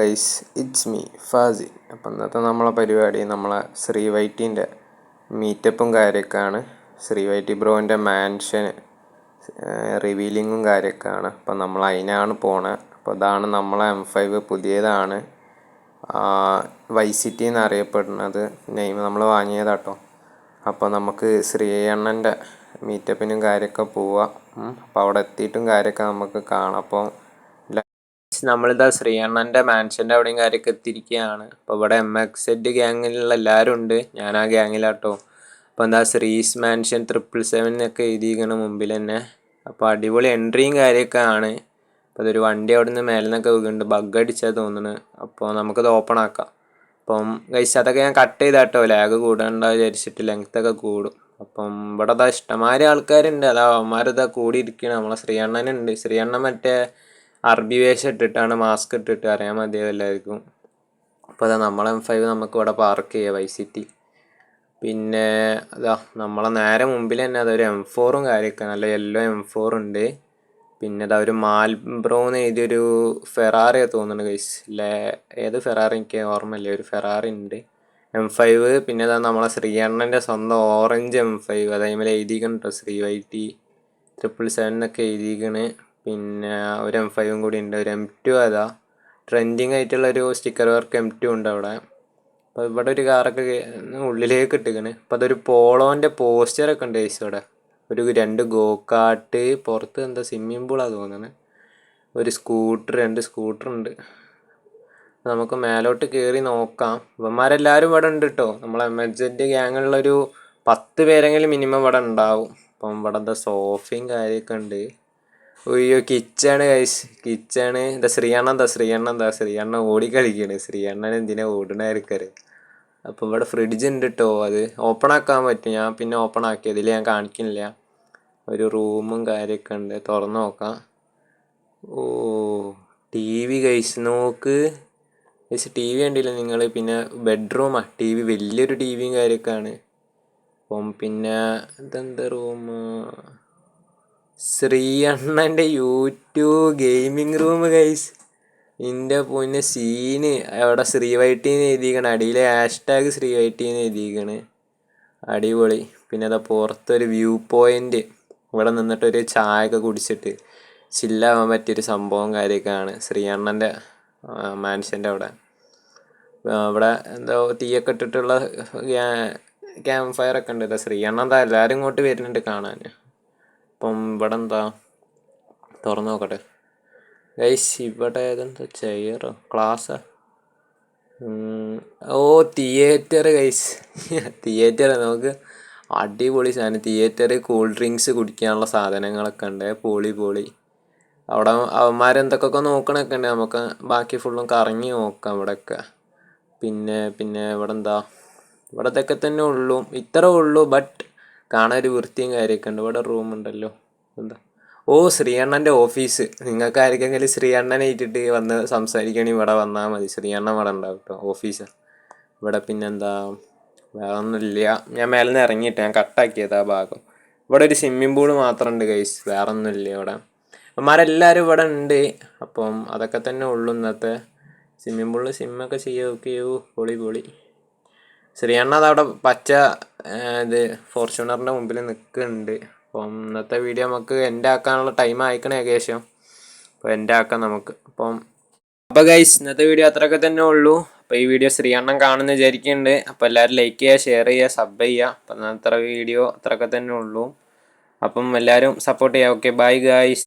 Guys, it's me ഫാസി. അപ്പം ഇന്നത്തെ നമ്മളെ പരിപാടി നമ്മളെ ശ്രീ വൈറ്റീൻ്റെ മീറ്റപ്പും കാര്യമൊക്കെയാണ്. ശ്രീ വൈറ്റി ബ്രോൻ്റെ മാൻഷൻ റിവീലിങ്ങും കാര്യമൊക്കെയാണ്. അപ്പം നമ്മൾ അതിനാണ് പോണത്. അപ്പോൾ ഇതാണ് നമ്മളെ M5 പുതിയതാണ്, വൈസിറ്റി എന്നറിയപ്പെടുന്നത്. നെയിം നമ്മൾ വാങ്ങിയതാട്ടോ. അപ്പോൾ നമുക്ക് ശ്രീ അണ്ണൻ്റെ മീറ്റപ്പിനും കാര്യമൊക്കെ പോവാം. അപ്പോൾ അവിടെ എത്തിയിട്ടും കാര്യമൊക്കെ നമുക്ക് കാണാം. അപ്പോൾ നമ്മളിതാ ശ്രീയണ്ണൻ്റെ മാൻഷൻ്റെ അവിടെയും കാര്യമൊക്കെ എത്തിയിരിക്കുകയാണ്. അപ്പോൾ ഇവിടെ MXZ ഗ്യാങ്ങിലുള്ള എല്ലാവരും ഉണ്ട്, ഞാൻ ആ ഗ്യാങ്ങിലാട്ടോ. അപ്പോൾ എന്താ ശ്രീസ് മാൻഷൻ 777 എന്നൊക്കെ എഴുതിയിരിക്കണം മുമ്പിൽ തന്നെ. അപ്പോൾ അടിപൊളി എൻട്രിയും കാര്യമൊക്കെ ആണ്. അപ്പോൾ അതൊരു വണ്ടി അവിടെ നിന്ന് മേലെ നിന്നൊക്കെ വീണ്ടുണ്ട്, ബഗ് അടിച്ചാൽ തോന്നുന്നു. അപ്പോൾ നമുക്കത് ഓപ്പൺ ആക്കാം. അപ്പം ഗൈസ് അതൊക്കെ ഞാൻ കട്ട് ചെയ്താട്ടോ, ലാഗ് കൂടണ്ട വിചാരിച്ചിട്ട്, ലെങ്ത്തൊക്കെ കൂടും. അപ്പം ഇവിടെ ഇതാ ഇഷ്ടംമാതിരി ആൾക്കാരുണ്ട്. അതാ അവന്മാരിതാ കൂടിയിരിക്കണം. നമ്മളെ ശ്രീയണ്ണനുണ്ട്. ശ്രീയണ്ണൻ മറ്റേ അറബി വേഷം ഇട്ടിട്ടാണ്, മാസ്ക് ഇട്ടിട്ട്, അറിയാൻ മതിയോ എല്ലാവർക്കും. അപ്പോൾ അതാ നമ്മളെ M5 നമുക്ക് ഇവിടെ പാർക്ക് ചെയ്യാം, വൈസിറ്റി. പിന്നെ അതാ നമ്മളെ നേരെ മുമ്പിൽ തന്നെ അതൊരു M4 കാര്യമൊക്കെ നല്ല യെല്ലോ M4 ഉണ്ട്. പിന്നെ അതാ ഒരു മാൽബ്രോന്ന് എഴുതിയൊരു ഫെറാറിയാണ് തോന്നുന്നു ഗൈസ്. ഏത് ഫെറാറി എനിക്ക് ഓർമ്മയില്ല, ഒരു ഫെറാറി ഉണ്ട്. M5. പിന്നെ അതാ നമ്മളെ ശ്രീയണ്ണൻ്റെ സ്വന്തം ഓറഞ്ച് M5, അതേപോലെ എഴുതിക്കണോ ശ്രീ വൈറ്റി 777 എന്നൊക്കെ എഴുതിക്കണ്. പിന്നെ ഒരു M5 കൂടി ഉണ്ട്. ഒരു M2 അതാ ട്രെൻഡിങ് ആയിട്ടുള്ളൊരു സ്റ്റിക്കർ വർക്ക് M2 ഉണ്ട് അവിടെ. അപ്പോൾ ഇവിടെ ഒരു കാറൊക്കെ ഉള്ളിലേക്ക് ഇട്ടിക്കണ്. അപ്പോൾ അതൊരു പോളോൻ്റെ പോസ്റ്ററൊക്കെ ഉണ്ട് ഗൈസ് ഇവിടെ. ഒരു 2 ഗോകാർട്ട്, പുറത്ത് എന്താ സ്വിമ്മിംഗ് പൂളാണ് തോന്നുന്നത്. ഒരു സ്കൂട്ടർ, 2 സ്കൂട്ടർ ഉണ്ട്. നമുക്ക് മേലോട്ട് കയറി നോക്കാം. ഇവന്മാരെല്ലാവരും ഇവിടെ ഉണ്ട് കേട്ടോ. നമ്മളെ MXZ ഗ്യാങ്ങുള്ളൊരു 10 പേരെങ്കിലും മിനിമം ഇവിടെ ഉണ്ടാവും. അപ്പം ഇവിടെ എന്താ സോഫയും കാര്യമൊക്കെ ഉണ്ട്. അയ്യോ, കിച്ചാണ് ഗൈസ്, കിച്ചാണ്. ശ്രീയണ്ണൻ ഓടിക്കളിക്കാണ്. ശ്രീയണ്ണൻ എന്തിനാ ഓടണായിരിക്കാറ്. അപ്പോൾ ഇവിടെ ഫ്രിഡ്ജ് ഉണ്ട് കേട്ടോ, അത് ഓപ്പൺ ആക്കാൻ പറ്റും. ഞാൻ പിന്നെ ഓപ്പൺ ആക്കിയതിൽ ഞാൻ കാണിക്കുന്നില്ല. ഒരു റൂമും കാര്യമൊക്കെ ഉണ്ട്, തുറന്ന് നോക്കാം. ഓ, TV ഗൈസ് നോക്ക് ഗൈസ്, TV കണ്ടില്ല നിങ്ങൾ. പിന്നെ ബെഡ്റൂമാണ്, TV വലിയൊരു TVയും കാര്യമൊക്കെയാണ്. അപ്പം പിന്നെ ഇതെന്താ റൂം, ശ്രീയണ്ണൻ്റെ യൂട്യൂബ് ഗെയിമിംഗ് റൂം ഗൈസ്. ഇതിൻ്റെ പിന്നെ സീന് അവിടെ ശ്രീ വൈറ്റീന്ന് എഴുതിയിരിക്കണം, അടിയിൽ #, ശ്രീ വൈറ്റീന്ന് എഴുതിയിരിക്കണ്. അടിപൊളി. പിന്നെ അതാ പുറത്തൊരു വ്യൂ പോയിൻ്റ്, ഇവിടെ നിന്നിട്ടൊരു ചായ ഒക്കെ കുടിച്ചിട്ട് ചില്ലാവാൻ പറ്റിയൊരു സംഭവം കാര്യമൊക്കെയാണ് ശ്രീയണ്ണൻ്റെ മാൻഷൻ്റെ അവിടെ. ഇവിടെ എന്തോ തീയൊക്കെ ഇട്ടിട്ടുള്ള ക്യാമ്പ് ഫയറൊക്കെ ഉണ്ട്. ഇതാ ശ്രീയണ്ണൻ എന്താ എല്ലാവരും ഇങ്ങോട്ട് വരുന്നുണ്ട് കാണാൻ. അപ്പം ഇവിടെ എന്താ, തുറന്നു നോക്കട്ടെ ഗൈസ്. ഇവിടെ ഏതെന്താ ചെയറോ ക്ലാസ്സാ? ഓ, തിയേറ്റർ ഗൈസ്. തിയേറ്റർ നമുക്ക് അടിപൊളി സാധനം. തിയേറ്റർ, കൂൾ ഡ്രിങ്ക്സ് കുടിക്കാനുള്ള സാധനങ്ങളൊക്കെ ഉണ്ട്. പൊളി. അവിടെ അവന്മാരെന്തൊക്കെ നോക്കണൊക്കെ ഉണ്ട്. നമുക്ക് ബാക്കി ഫുള്ളും കറങ്ങി നോക്കാം ഇവിടെയൊക്കെ. പിന്നെ ഇവിടെ എന്താ, ഇവിടെ ഇതൊക്കെ തന്നെ ഉള്ളൂ, ഇത്ര ഉള്ളൂ. ബട്ട് കാണാൻ ഒരു വൃത്തിയും കാര്യമൊക്കെ ഉണ്ട്. ഇവിടെ റൂമുണ്ടല്ലോ. എന്താ, ഓ, ശ്രീയണ്ണൻ്റെ ഓഫീസ്. നിങ്ങൾക്ക് ആർക്കെങ്കിലും ശ്രീയണ്ണനെ ഇട്ടിട്ട് വന്ന് സംസാരിക്കണമെങ്കിൽ ഇവിടെ വന്നാൽ മതി. ശ്രീയണ്ണൻ ഇവിടെ ഉണ്ടാവും കേട്ടോ, ഓഫീസ്. ഇവിടെ പിന്നെന്താ, വേറെ ഒന്നുമില്ല. ഞാൻ മേലെ നിന്ന് ഇറങ്ങിയിട്ട് ഞാൻ കട്ടാക്കിയത് ആ ഭാഗം. ഇവിടെ ഒരു സ്വിമ്മിംഗ് പൂള് മാത്രമുണ്ട് ഗൈസ്, വേറെ ഒന്നുമില്ല ഇവിടെ. അവന്മാരെല്ലാവരും ഇവിടെ ഉണ്ട്. അപ്പം അതൊക്കെ തന്നെ ഉള്ളൂ ഇന്നത്തെ. സ്വിമ്മിംഗ് പൂളിൽ സ്വിമ്മൊക്കെ ചെയ്യുകയോ, പൊളി. ശ്രീയണ്ണ അതവിടെ പച്ച ഇത് ഫോർച്യൂണറിൻ്റെ മുമ്പിൽ നിൽക്കുന്നുണ്ട്. അപ്പം ഇന്നത്തെ വീഡിയോ നമുക്ക് എൻ്റെ ആക്കാനുള്ള ടൈം ആയിക്കണേ ഏകദേശം. അപ്പോൾ എൻ്റെ ആക്കാം നമുക്ക്. അപ്പോൾ ഗൈസ്, ഇന്നത്തെ വീഡിയോ അത്രയൊക്കെ തന്നെ ഉള്ളൂ. അപ്പോൾ ഈ വീഡിയോ ശ്രീയണ്ണൻ കാണുമെന്ന് വിചാരിക്കുന്നുണ്ട്. അപ്പോൾ എല്ലാവരും ലൈക്ക് ചെയ്യുക, ഷെയർ ചെയ്യുക, സബ് ചെയ്യുക. അപ്പം ഇന്നത്തെ വീഡിയോ അത്രയൊക്കെ തന്നെ ഉള്ളൂ. അപ്പം എല്ലാവരും സപ്പോർട്ട് ചെയ്യുക. Okay, bye guys.